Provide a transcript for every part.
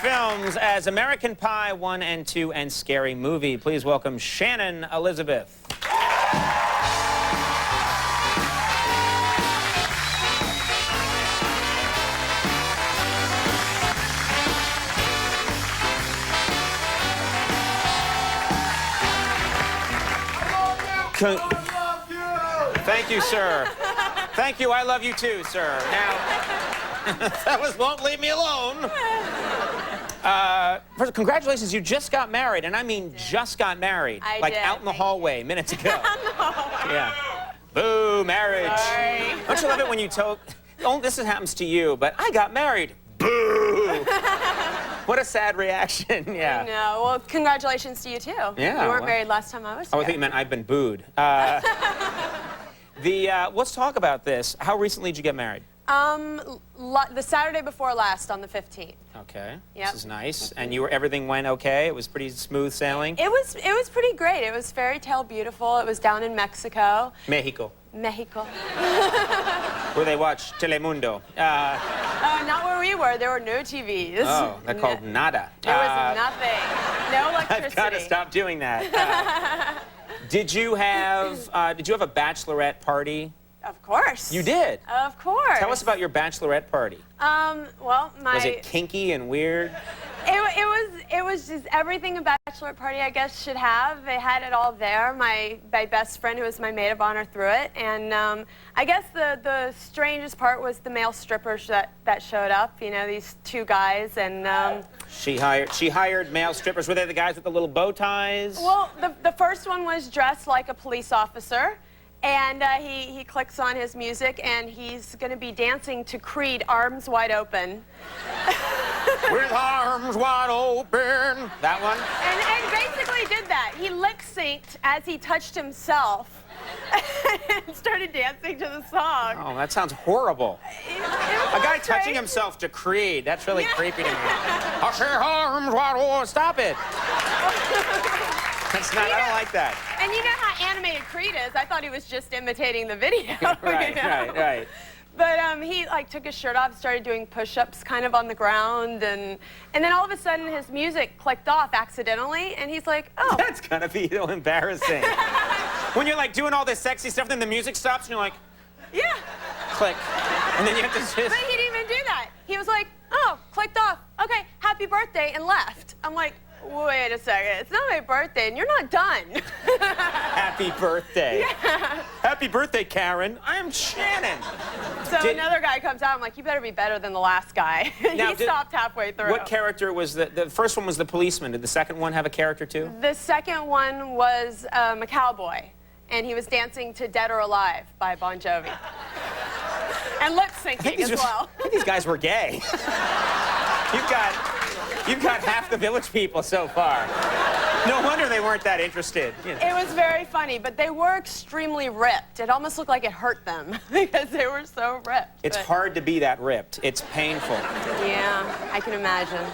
films as American Pie 1 and 2 and Scary Movie. Please welcome Shannon Elizabeth. Thank you, sir. Thank you. I love you too, sir. Now, fellas won't leave me alone. First, congratulations, you just got married, and I mean just got married. I like did. out in the hallway minutes ago. Yeah. No. Boo, marriage. Sorry. Don't you love it when you tell, oh, this happens to you, but I got married. Boo. What a sad reaction. Yeah. No. Well, congratulations to you too. Yeah. You weren't married last time I was here. Oh, I think you meant I've been booed. Let's talk about this. How recently did you get married? The Saturday before last, on the 15th. Okay. Yep. This is nice. And everything went okay? It was pretty smooth sailing? It was pretty great. It was fairy tale beautiful. It was down in Mexico. Mexico. Mexico. Where they watch Telemundo. Not where we were. There were no TVs. Oh, they're called nada. There was nothing. No electricity. I've got to stop doing that. Did you have a bachelorette party? Of course. You did? Of course. Tell us about your bachelorette party. Well, Was it kinky and weird? It was just everything a bachelor party, I guess, should have. They had it all there. My best friend, who was my maid of honor, threw it. And I guess the strangest part was the male strippers that showed up. You know, these two guys, and She hired male strippers. Were they the guys with the little bow ties? well, the first one was dressed like a police officer. And he clicks on his music, and he's going to be dancing to Creed, Arms Wide Open. With arms wide open. That one? And basically did that. He lip-synced as he touched himself and started dancing to the song. Oh, that sounds horrible. A guy touching himself to Creed. That's really creepy to me. I say arms wide open. Stop it. That's not, I don't like that. And you know how animated Creed is. I thought he was just imitating the video. Right, you know? right. But he took his shirt off, started doing push-ups kind of on the ground, and then all of a sudden his music clicked off accidentally, and he's like, oh. That's gonna be so embarrassing. When you're like doing all this sexy stuff, then the music stops, and you're like, yeah. click. And then you have to just... But he didn't even do that. He was like, oh, clicked off. Okay, happy birthday, and left. I'm like, wait a second, it's not my birthday, and you're not done. Happy birthday. Yeah. Happy birthday, Karen. I'm Shannon. So another guy comes out, I'm like, you better be better than the last guy. He stopped halfway through. What character was the first one was the policeman. Did the second one have a character too? The second one was a cowboy, and he was dancing to Dead or Alive by Bon Jovi. And lip-syncing as well. I think these guys were gay. You've got half the Village people so far. No wonder they weren't that interested. You know. It was very funny, but they were extremely ripped. It almost looked like it hurt them because they were so ripped. It's hard to be that ripped. It's painful. Yeah, I can imagine.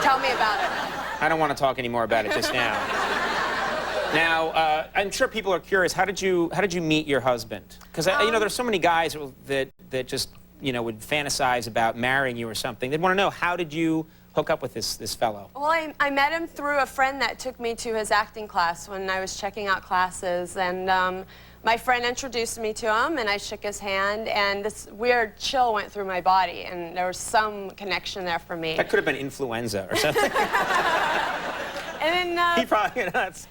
Tell me about it. I don't want to talk any more about it just now. Now, I'm sure people are curious. How did you meet your husband? Because you know, there's so many guys that just would fantasize about marrying you or something. They'd want to know, how did you hook up with this fellow? Well, I met him through a friend that took me to his acting class when I was checking out classes, and my friend introduced me to him, and I shook his hand, and this weird chill went through my body, and there was some connection there for me. That could have been influenza or something. And then, he probably,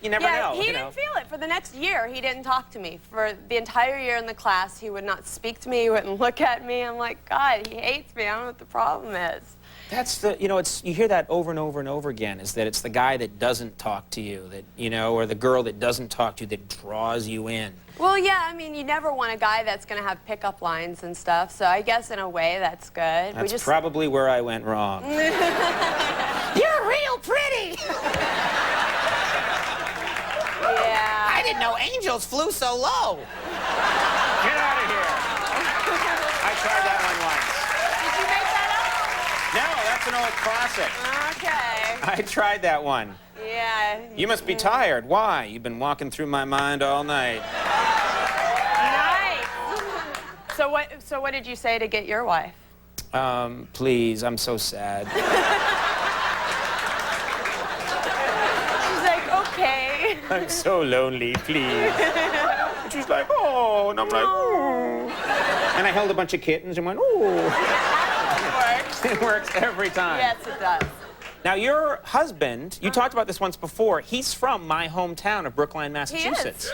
you never know. He didn't feel it. For the next year, he didn't talk to me. For the entire year in the class, he would not speak to me, he wouldn't look at me. I'm like, God, he hates me. I don't know what the problem is. That's you hear that over and over and over again, is that it's the guy that doesn't talk to you, or the girl that doesn't talk to you that draws you in. Well, yeah, I mean, you never want a guy that's going to have pickup lines and stuff, so I guess in a way that's good. That's probably where I went wrong. You're real pretty! Yeah. I didn't know angels flew so low. Get out of here. I tried that one once. Did you make that No, that's an old classic. up? Okay. I tried that one. Yeah. You must be tired. Why? You've been walking through my mind all night. Nice. So what did you say to get your wife? Please, I'm so sad. I'm so lonely, please. And she's like, oh, and I'm like, oh. And I held a bunch of kittens and went, oh. That works. It works every time. Yes, it does. Now, your husband, you talked about this once before, he's from my hometown of Brookline, Massachusetts.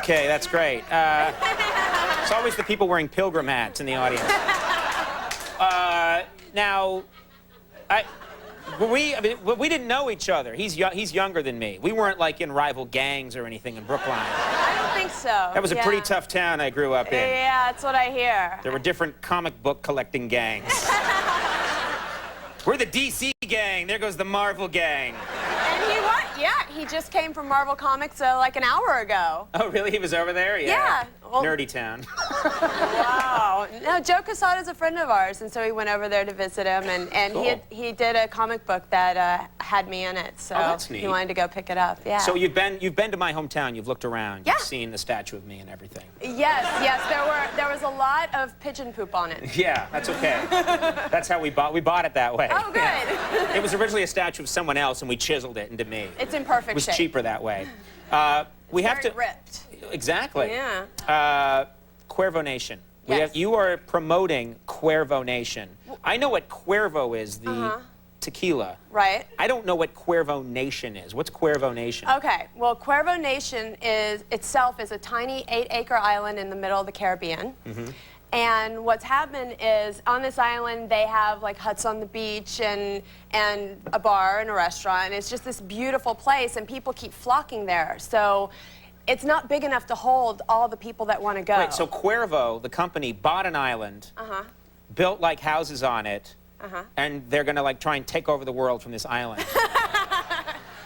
Okay, that's great. It's always the people wearing pilgrim hats in the audience. Now, we didn't know each other. He's younger than me. We weren't like in rival gangs or anything in Brookline. I don't think so. That was a pretty tough town I grew up in. Yeah, that's what I hear. There were different comic book collecting gangs. We're the DC gang. There goes the Marvel gang. And he what? Yeah, he just came from Marvel Comics like an hour ago. Oh, really? He was over there? Yeah. Well, nerdy town. Wow. No, Joe Quesada's a friend of ours, and so he went over there to visit him, and Cool. he did a comic book that had me in it, so that's neat. he wanted to go pick it up. Yeah. So you've been to my hometown. You've looked around. Yeah. You've seen the statue of me and everything. Yes. There was a lot of pigeon poop on it. Yeah, that's okay. That's how we bought it that way. Oh, good. Yeah. It was originally a statue of someone else, and we chiseled it into me. It's in perfect It was shape. cheaper that way. We have Very to. ripped. Exactly. Yeah. Cuervo Nation. Yes. You are promoting Cuervo Nation. I know what Cuervo is, the tequila. Right. I don't know what Cuervo Nation is. What's Cuervo Nation? Okay. Well, Cuervo Nation itself is a tiny 8-acre island in the middle of the Caribbean. And what's happened is on this island they have like huts on the beach and a bar and a restaurant. And it's just this beautiful place, and people keep flocking there. So it's not big enough to hold all the people that want to go. Right, so Cuervo, the company, bought an island, built like houses on it, and they're gonna like try and take over the world from this island.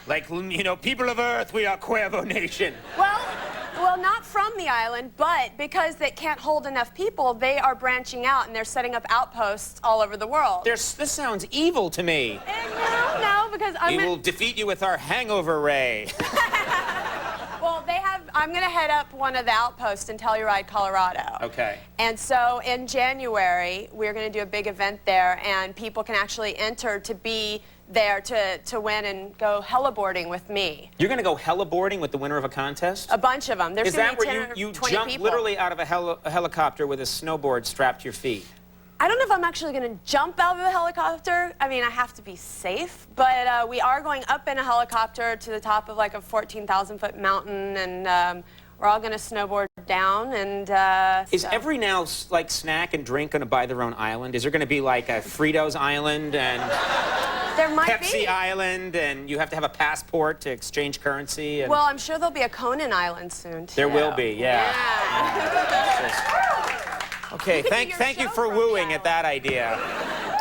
Like, you know, people of Earth, we are Cuervo Nation. Well, not from the island, but because they can't hold enough people, they are branching out and they're setting up outposts all over the world. This sounds evil to me. No, because We will defeat you with our hangover ray. Well, I'm going to head up one of the outposts in Telluride, Colorado. Okay. And so in January, we're going to do a big event there, and people can actually enter to be there to win and go heliboarding with me. You're going to go heliboarding with the winner of a contest? A bunch of them. There's Is going that to be where 10 you or 20 jump people. literally out of a helicopter with a snowboard strapped to your feet? I don't know if I'm actually going to jump out of a helicopter. I mean, I have to be safe, but we are going up in a helicopter to the top of like a 14,000-foot mountain, and we're all going to snowboard down. And Is so. every now like snack and drink going to buy their own island? Is there going to be like a Fritos Island and There might Pepsi be. Island, and you have to have a passport to exchange currency? And Well, I'm sure there'll be a Conan Island soon, too. there will be, yeah. Okay, thank you for wooing at that idea.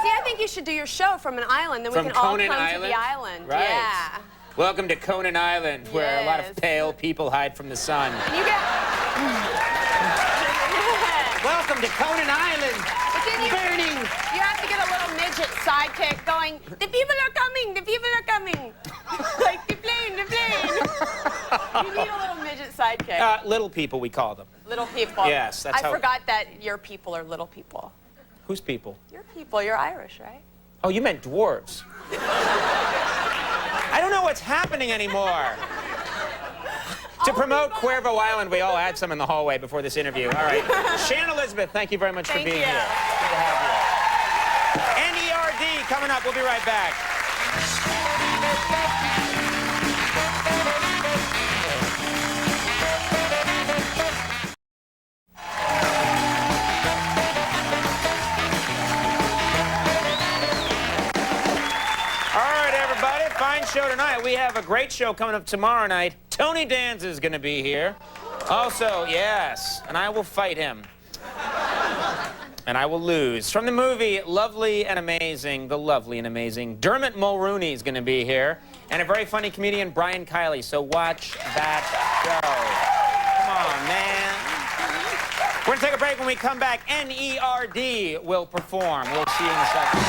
See, I think you should do your show from an island, then From we can all Conan come Island? to the island. Right. Yeah. Welcome to Conan Island, where a lot of Yes. pale people hide from the sun. You get. Welcome to Conan Island. But then Burning. you have to get a little midget sidekick going, the people are coming, the people are coming. Like, the plane, the plane. You need a little midget sidekick. Little people, we call them. Little people. Yes, that's I how- forgot that your people are little people. Whose people? Your people, you're Irish, right? Oh, you meant dwarves. I don't know what's happening anymore. To promote Cuervo Island, we all had some in the hallway before this interview. All right. Shannon Elizabeth, thank you very much for Thank being you. here. Good to have you. NERD coming up. We'll be right back. Fine show tonight. We have a great show coming up tomorrow night. Tony Danza is going to be here. Also, yes, and I will fight him. And I will lose. From the movie Lovely and Amazing, the lovely and amazing Dermot Mulrooney is going to be here. And a very funny comedian, Brian Kiley. So watch that show. Come on, man. We're going to take a break. When we come back, NERD will perform. We'll see you in a second.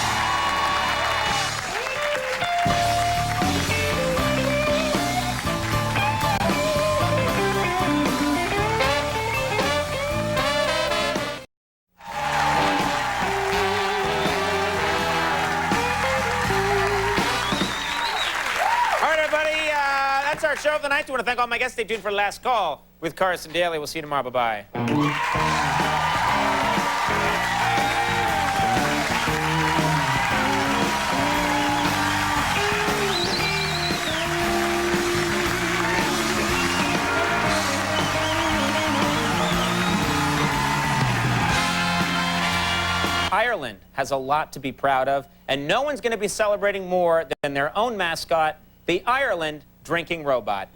All right, everybody, that's our show of the night. I want to thank all my guests. Stay tuned for Last Call with Carson Daly. We'll see you tomorrow. Bye-bye. Ireland has a lot to be proud of, and no one's going to be celebrating more than their own mascot, the Ireland drinking robot.